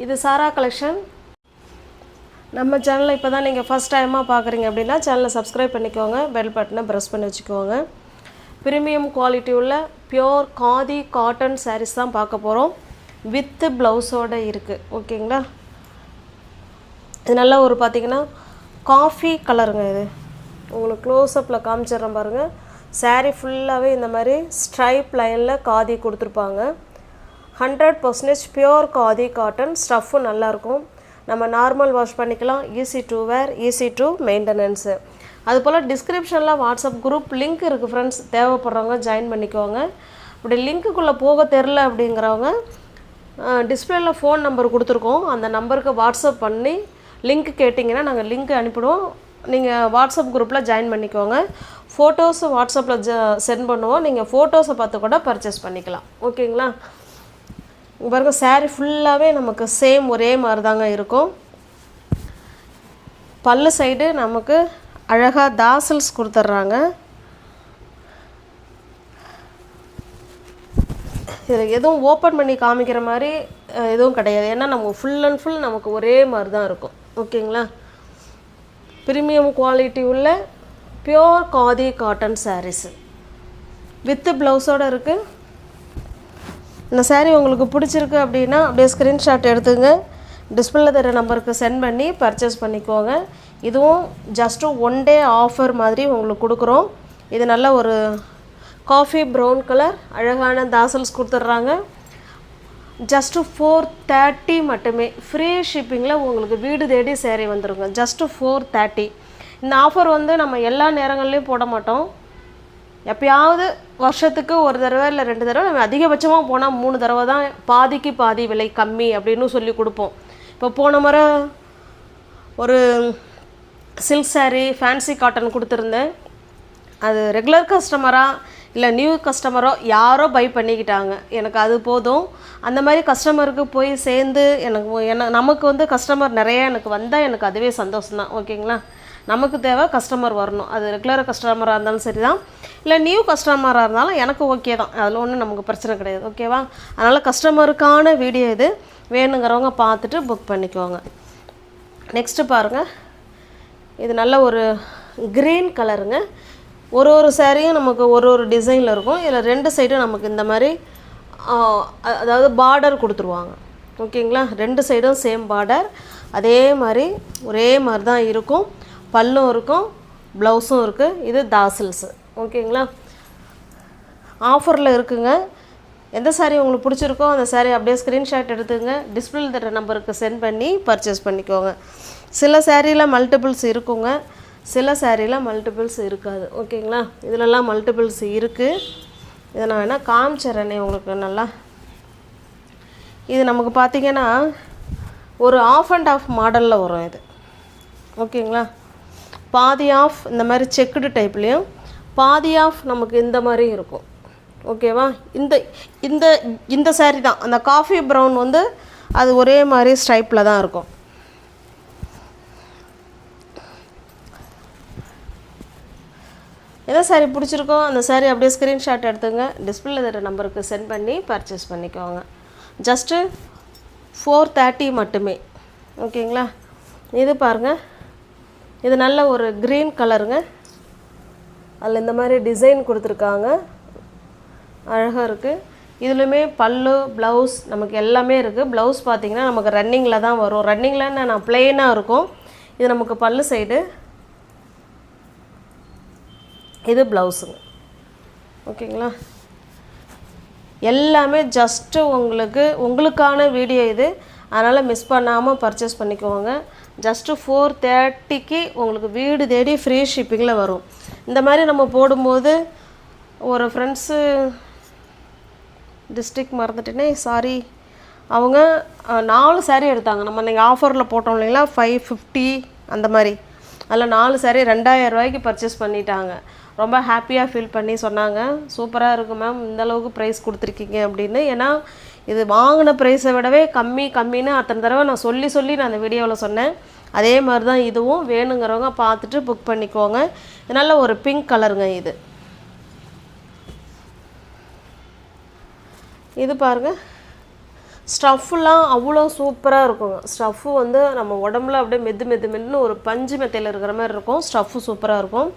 இது சாரா கலெக்ஷன். நம்ம சேனலை இப்போ தான் நீங்கள் ஃபஸ்ட் டைமாக பார்க்குறீங்க அப்படின்னா சேனலை சப்ஸ்கிரைப் பண்ணிக்கோங்க, பெல் பட்டனை ப்ரெஸ் பண்ணி வச்சுக்கோங்க. ப்ரீமியம் குவாலிட்டி உள்ள பியோர் காதி காட்டன் சாரீஸ் தான் பார்க்க போகிறோம். வித்து ப்ளவுஸோடு இருக்குது. ஓகேங்களா? இது நல்லா ஒரு பார்த்திங்கன்னா காஃபி கலருங்க. இது உங்களுக்கு க்ளோஸ்அப்பில் காமிச்சிட்றேன் பாருங்கள். சாரீ ஃபுல்லாகவே இந்த மாதிரி ஸ்ட்ரைப் லைனில் காதி கொடுத்துருப்பாங்க. 100% பியோர் காதி காட்டன். ஸ்டஃப்பும் நல்லாயிருக்கும். நம்ம நார்மல் வாஷ் பண்ணிக்கலாம். Easy to wear, easy to maintenance. அதுபோல் டிஸ்கிரிப்ஷனில் வாட்ஸ்அப் குரூப் லிங்க் இருக்குது ஃப்ரெண்ட்ஸ். தேவைப்படுறவங்க ஜாயின் பண்ணிக்கோங்க. அப்படி லிங்க்குள்ளே போக தெரில அப்படிங்கிறவங்க டிஸ்பிளேல ஃபோன் நம்பர் கொடுத்துருக்கோம். அந்த நம்பருக்கு வாட்ஸ்அப் பண்ணி லிங்க் கேட்டிங்கன்னா நாங்கள் லிங்க் அனுப்பிடுவோம். நீங்கள் வாட்ஸ்அப் குரூப்பில் ஜாயின் பண்ணிக்கோங்க. ஃபோட்டோஸ் வாட்ஸ்அப்பில் சென்ட் பண்ணுவோம். நீங்கள் ஃபோட்டோஸை பார்த்து கூட பர்ச்சேஸ் பண்ணிக்கலாம். ஓகேங்களா? பாருங்க, சாரீ ஃபுல்லாகவே நமக்கு சேம் ஒரே மாதிரி தாங்க இருக்கும். பல்லு சைடு நமக்கு அழகாக தாசல்ஸ் கொடுத்துட்றாங்க. இதில் எதுவும் ஓப்பன் பண்ணி காமிக்கிற மாதிரி எதுவும் கிடையாது. ஏன்னா நம்ம ஃபுல் அண்ட் ஃபுல் நமக்கு ஒரே மாதிரி தான் இருக்கும். ஓகேங்களா? ப்ரீமியம் குவாலிட்டி உள்ள pure khadi cotton sarees with ப்ளவுஸோடு இருக்குது. இந்த சாரீ உங்களுக்கு பிடிச்சிருக்கு அப்படின்னா அப்படியே ஸ்க்ரீன்ஷாட் எடுத்துங்க. டிஸ்பிளேல தர நம்பருக்கு சென்ட் பண்ணி பர்ச்சேஸ் பண்ணிக்கோங்க. இதுவும் ஜஸ்ட்டு 1 டே ஆஃபர் மாதிரி உங்களுக்கு கொடுக்குறோம். இது நல்ல ஒரு காஃபி ப்ரௌன் கலர் அழகான தாசல்ஸ் கொடுத்துட்றாங்க. ஜஸ்ட்டு 430 மட்டுமே. ஃப்ரீ ஷிப்பிங்கில் உங்களுக்கு வீடு தேடி சேரீ வந்துடுங்க. ஜஸ்ட்டு 430. இந்த ஆஃபர் வந்து நம்ம எல்லா நேரங்கள்லேயும் போட மாட்டோம். எப்போயாவது வருஷத்துக்கு ஒரு தடவை இல்லை 2 தடவை, நம்ம அதிகபட்சமாக போனால் 3 தடவை தான் பாதிக்கு பாதி விலை கம்மி அப்படின்னு சொல்லி கொடுப்போம். இப்போ போன முறை ஒரு சில்க் சாரீ ஃபேன்சி காட்டன் கொடுத்துருந்தேன். அது ரெகுலர் கஸ்டமராக இல்லை நியூ கஸ்டமரோ யாரோ பை பண்ணிக்கிட்டாங்க. எனக்கு அது போதும். அந்த மாதிரி கஸ்டமருக்கு போய் சேர்ந்து நமக்கு வந்து கஸ்டமர் நிறையா எனக்கு வந்தால் எனக்கு அதுவே சந்தோஷம்தான். ஓகேங்களா? நமக்கு தேவை கஸ்டமர் வரணும். அது ரெகுலர் கஸ்டமராக இருந்தாலும் சரி தான், இல்லை நியூ கஸ்டமராக இருந்தாலும் எனக்கு ஓகே தான். அதில் ஒன்றும் நமக்கு பிரச்சனை கிடையாது. ஓகேவா? அதனால் கஸ்டமருக்கான வீடியோ இது. வேணுங்கிறவங்க பார்த்துட்டு புக் பண்ணிக்கோங்க. நெக்ஸ்ட்டு பாருங்கள். இது நல்ல ஒரு க்ரீன் கலருங்க. ஒரு சாரியும் நமக்கு ஒரு டிசைனில் இருக்கும். இதில் 2 சைடும் நமக்கு இந்த மாதிரி அதாவது பார்டர் கொடுத்துருவாங்க. ஓகேங்களா? 2 சைடும் சேம் பார்டர். அதே மாதிரி ஒரே மாதிரி தான் இருக்கும். பல்லும் இருக்கும், ப்ளவுஸும் இருக்குது. இது தாசல்ஸு. ஓகேங்களா? ஆஃபரில் இருக்குங்க. எந்த சாரீ உங்களுக்கு பிடிச்சிருக்கோ அந்த சாரீ அப்படியே ஸ்க்ரீன்ஷாட் எடுத்துங்க. டிஸ்பிளேல தர நம்பருக்கு சென்ட் பண்ணி பர்ச்சேஸ் பண்ணிக்கோங்க. சில சாரியில் மல்டிபிள்ஸ் இருக்குங்க, சில சாரியில் மல்டிபிள்ஸ் இருக்காது. ஓகேங்களா? இதிலெல்லாம் மல்டிபிள்ஸ் இருக்குது. இதை நான் வேணால் காமிச்சிட்றேனே உங்களுக்கு நல்லா. இது நமக்கு பார்த்திங்கன்னா ஒரு ஆஃப் அண்ட் ஆஃப் மாடலில் வரும் இது. ஓகேங்களா? பாதி ஆஃப் இந்த மாதிரி செக்குடு டைப்லேயும், பாதி ஆஃப் நமக்கு இந்த மாதிரி இருக்கும். ஓகேவா? இந்த இந்த இந்த சாரீ தான் அந்த காஃபி ப்ரௌன் வந்து அது ஒரே மாதிரி ஸ்ட்ரைப்பில் தான் இருக்கும். எந்த சாரீ பிடிச்சிருக்கோ அந்த சாரீ அப்படியே ஸ்க்ரீன்ஷாட் எடுத்துங்க. டிஸ்பிளேல தர நம்பருக்கு சென்ட் பண்ணி பர்ச்சேஸ் பண்ணிக்கோங்க. ஜஸ்ட்டு 430 மட்டுமே. ஓகேங்களா? இது பாருங்கள். இது நல்ல ஒரு க்ரீன் கலருங்க. அதில் இந்த மாதிரி டிசைன் கொடுத்துருக்காங்க. அழகாக இருக்குது. இதுலையுமே பல்லு ப்ளவுஸ் நமக்கு எல்லாமே இருக்குது. ப்ளவுஸ் பார்த்திங்கன்னா நமக்கு ரன்னிங்கில் தான் வரும். ரன்னிங்கில் நான் ப்ளெயினாக இருக்கும். இது நமக்கு பல்லு சைடு, இது ப்ளவுஸுங்க. ஓகேங்களா? எல்லாமே ஜஸ்ட்டு உங்களுக்கான வீடியோ இது. அதனால் மிஸ் பண்ணாமல் பர்ச்சேஸ் பண்ணிக்கோங்க. ஜஸ்ட்டு 430க்கு உங்களுக்கு வீடு தேடி ஃப்ரீ ஷிப்பிங்கில் வரும். இந்த மாதிரி நம்ம போடும்போது ஒரு ஃப்ரெண்ட்ஸு டிஸ்ட்ரிக்ட் மறந்துட்டேனே, சாரி, அவங்க 4 சாரீ எடுத்தாங்க. நம்ம நீங்கள் ஆஃபரில் போட்டோம் இல்லைங்களா, 550 அந்த மாதிரி. அதில் 4 சாரீ 2000 ரூபாய்க்கு பர்ச்சேஸ் பண்ணிட்டாங்க. ரொம்ப ஹாப்பியாக ஃபீல் பண்ணி சொன்னாங்க, சூப்பராக இருக்குது மேம், இந்தளவுக்கு ப்ரைஸ் கொடுத்துருக்கீங்க அப்படின்னு. ஏன்னா இது வாங்கின ப்ரைஸை விடவே கம்மின்னு அத்தனை தடவை நான் சொல்லி நான் அந்த வீடியோவில் சொன்னேன். அதே மாதிரி தான் இதுவும். வேணுங்கிறவங்க பார்த்துட்டு புக் பண்ணிக்கோங்க. இதனால் ஒரு பிங்க் கலருங்க இது. இது பாருங்கள், ஸ்டஃப்லாம் அவ்வளோ சூப்பராக இருக்குங்க. ஸ்டஃப்பு வந்து நம்ம உடம்புல அப்படியே மெதுன்னு ஒரு பஞ்சு மெத்தையில் இருக்கிற மாதிரி இருக்கும். ஸ்டஃப்பு சூப்பராக இருக்கும்.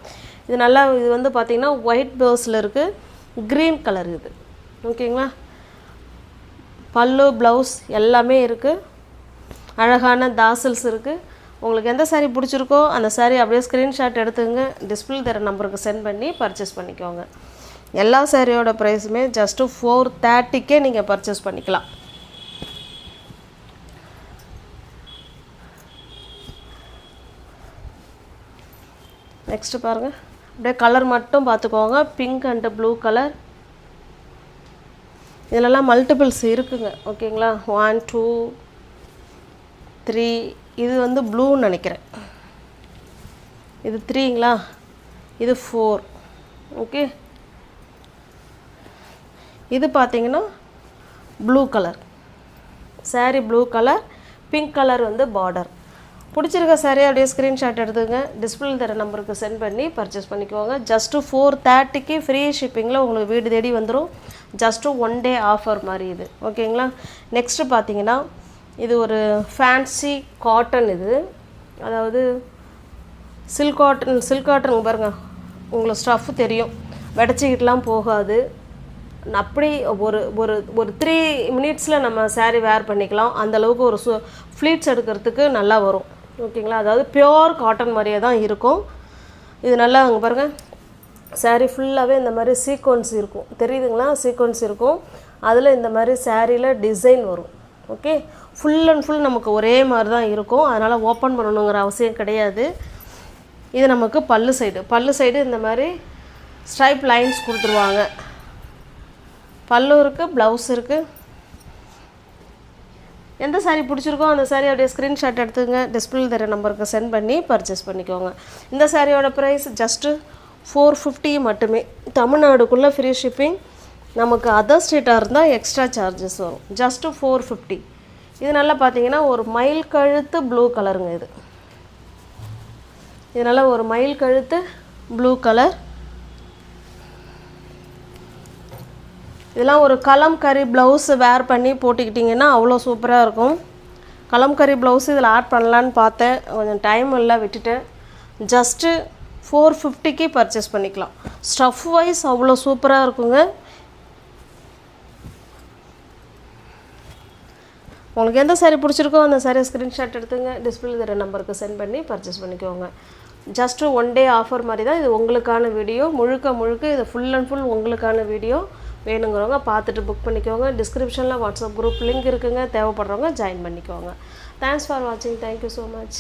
இது நல்லா இது வந்து பார்த்திங்கன்னா ஒயிட் பேஸில் இருக்குது, க்ரீன் கலர் இது. ஓகேங்களா? பல்லு ப்ளவுஸ் எல்லாமே இருக்குது. அழகான தாசல்ஸ் இருக்குது. உங்களுக்கு எந்த சாரீ பிடிச்சிருக்கோ அந்த சாரீ அப்படியே ஸ்க்ரீன்ஷாட் எடுத்துங்க, டிஸ்பிளே தர நம்பருக்கு சென்ட் பண்ணி பர்ச்சேஸ் பண்ணிக்கோங்க. எல்லா சாரியோட ப்ரைஸுமே ஜஸ்ட்டு 430க்கே நீங்கள் பர்ச்சேஸ் பண்ணிக்கலாம். நெக்ஸ்ட்டு பாருங்கள், அப்படியே கலர் மட்டும் பார்த்துக்கோங்க. Pink and blue colour. இதிலெல்லாம் மல்டிபிள்ஸ் இருக்குங்க. ஓகேங்களா? 1 2 3. இது வந்து ப்ளூன்னு நினைக்கிறேன். இது 3ங்களா? இது 4. ஓகே, இது பார்த்தீங்கன்னா blue colour sari. Blue colour, pink colour வந்து பார்டர். பிடிச்சிருக்க சாரீ அப்படியே ஸ்க்ரீன்ஷாட் எடுத்துங்க, டிஸ்பிளே தர நம்பருக்கு சென்ட் பண்ணி பர்ச்சேஸ் பண்ணிக்கோங்க. ஜஸ்ட்டு 430க்கு ஃப்ரீ ஷிப்பிங்கில் உங்களுக்கு வீடு தேடி வந்துடும். ஜஸ்ட்டு 1 டே ஆஃபர் மாதிரி இது. ஓகேங்களா? நெக்ஸ்ட்டு பார்த்தீங்கன்னா இது ஒரு ஃபேன்சி காட்டன். இது அதாவது சில்க் காட்டன் பாருங்கள். உங்களுக்கு ஸ்டஃப் தெரியும், வெடச்சிக்கிட்டுலாம் போகாது. அப்படி ஒரு ஒரு ஒரு 3 மினிட்ஸில் நம்ம சாரீ வேர் பண்ணிக்கலாம். அந்தளவுக்கு ஒரு ஃப்ளீட்ஸ் எடுக்கிறதுக்கு நல்லா வரும். ஓகேங்களா? அதாவது பியோர் காட்டன் மாதிரியே தான் இருக்கும். இது நல்லா அங்கே பாருங்கள், சாரீ ஃபுல்லாகவே இந்த மாதிரி சீக்வன்ஸ் இருக்கும். தெரியுதுங்களா? சீக்வன்ஸ் இருக்கும். அதில் இந்த மாதிரி சாரியில் டிசைன் வரும். ஓகே, ஃபுல் அண்ட் ஃபுல் நமக்கு ஒரே மாதிரி தான் இருக்கும். அதனால் ஓப்பன் பண்ணணுங்கிற அவசியம் கிடையாது. இது நமக்கு பல்லு சைடு இந்த மாதிரி ஸ்ட்ரைப் லைன்ஸ் கொடுத்துருவாங்க. பல்லு இருக்குது, ப்ளவுஸ் இருக்குது. எந்த சாரீ பிடிச்சிருக்கோ அந்த சாரீ அப்படியே ஸ்க்ரீன்ஷாட் எடுத்துங்க, டிஸ்பிளே தர நம்பருக்கு சென்ட் பண்ணி பர்ச்சேஸ் பண்ணிக்கோங்க. இந்த சாரியோட ப்ரைஸ் ஜஸ்ட்டு 450 மட்டுமே. தமிழ்நாடுக்குள்ளே ஃப்ரீ ஷிப்பிங். நமக்கு அதர் ஸ்டேட்டாக இருந்தால் எக்ஸ்ட்ரா சார்ஜஸ் வரும். ஜஸ்ட்டு 450. இது நல்லா பார்த்தீங்கன்னா ஒரு மயில் கழுத்து ப்ளூ கலருங்க. இது நல்லா ஒரு மயில் கழுத்து ப்ளூ கலர். இதெல்லாம் ஒரு கலம்கரி ப்ளவுஸ் வேர் பண்ணி போட்டுக்கிட்டிங்கன்னா அவ்வளோ சூப்பராக இருக்கும். கலம்கரி ப்ளவுஸ் இதில் ஆட் பண்ணலான்னு பார்த்தேன், கொஞ்சம் டைம் இல்லை விட்டுட்டேன். ஜஸ்ட்டு 450க்கு பர்ச்சேஸ் பண்ணிக்கலாம். ஸ்டஃப் வைஸ் அவ்வளோ சூப்பராக இருக்குங்க. உங்களுக்கு எந்த சாரீ பிடிச்சிருக்கோ அந்த சாரீ ஸ்க்ரீன்ஷாட் எடுத்துங்க, டிஸ்பிளே தர நம்பருக்கு சென்ட் பண்ணி பர்ச்சேஸ் பண்ணிக்கோங்க. ஜஸ்ட்டு 1 டே ஆஃபர் மாதிரி தான். இது உங்களுக்கான வீடியோ, முழுக்க இது ஃபுல் அண்ட் ஃபுல் உங்களுக்கான வீடியோ. வேணுங்கிறவங்க பார்த்துட்டு புக் பண்ணிக்கோங்க. டிஸ்கிரிப்ஷனில் வாட்ஸ்அப் குரூப் லிங்க் இருக்குங்க, தேவைப்படுறவங்க ஜாயின் பண்ணிக்கோங்க. தேங்க்ஸ் ஃபார் வாட்சிங். Thank you so much.